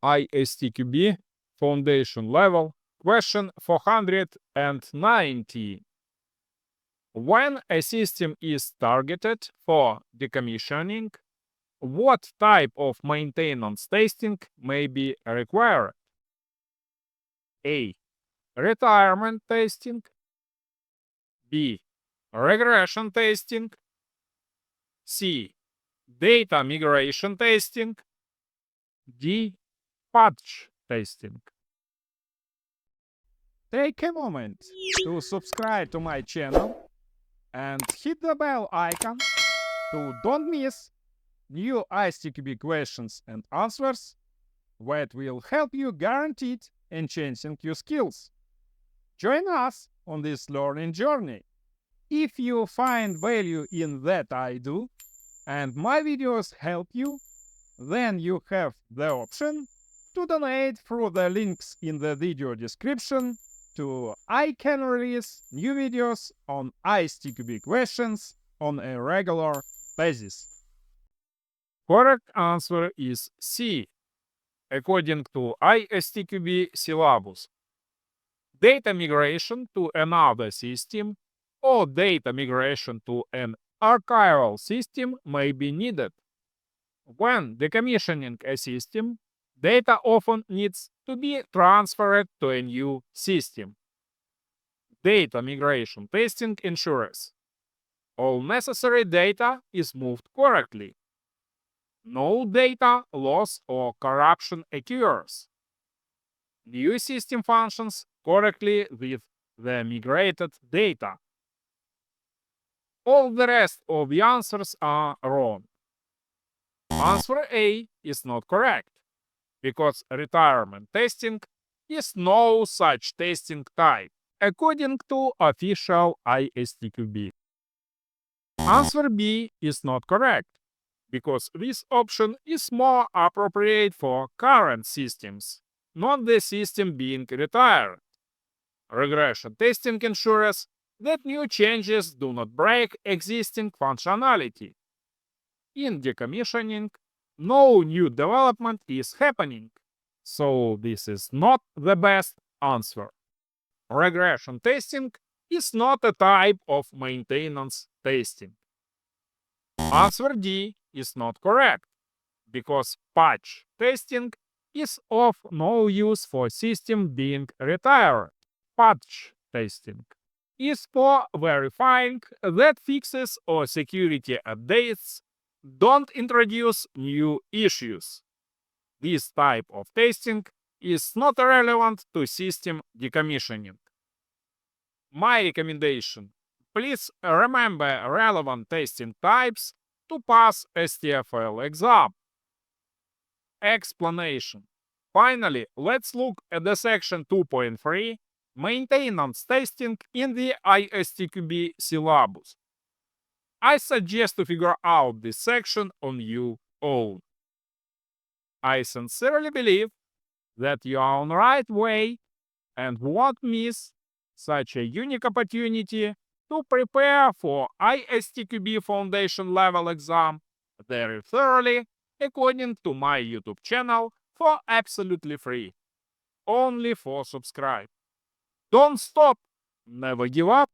ISTQB Foundation Level, question 490. When a system is targeted for decommissioning, what type of maintenance testing may be required? A. Retirement testing. B. Regression testing. C. Data migration testing. D. Patch testing. Take a moment to subscribe to my channel and hit the bell icon to don't miss new ISTQB questions and answers that will help you guaranteed enhancing your skills. Join us on this learning journey. If you find value in that I do and my videos help you, then you have the option to donate through the links in the video description to I can release new videos on ISTQB questions on a regular basis. Correct answer is C. According to ISTQB Syllabus, data migration to another system or data migration to an archival system may be needed. When decommissioning a system, data often needs to be transferred to a new system. Data migration testing ensures all necessary data is moved correctly. No data loss or corruption occurs. New system functions correctly with the migrated data. All the rest of the answers are wrong. Answer A is not correct, because retirement testing is no such testing type, according to official ISTQB. Answer B is not correct, because this option is more appropriate for current systems, not the system being retired. Regression testing ensures that new changes do not break existing functionality. In decommissioning, no new development is happening, so this is not the best answer. Regression testing is not a type of maintenance testing. Answer D is not correct, because patch testing is of no use for system being retired. Patch testing is for verifying that fixes or security updates don't introduce new issues. This type of testing is not relevant to system decommissioning. My recommendation: please remember relevant testing types to pass STFL exam. Explanation. Finally, let's look at the section 2.3 maintenance testing in the ISTQB syllabus. I suggest to figure out this section on your own. I sincerely believe that you are on the right way and won't miss such a unique opportunity to prepare for ISTQB Foundation level exam very thoroughly according to my YouTube channel for absolutely free. Only for subscribe. Don't stop, never give up,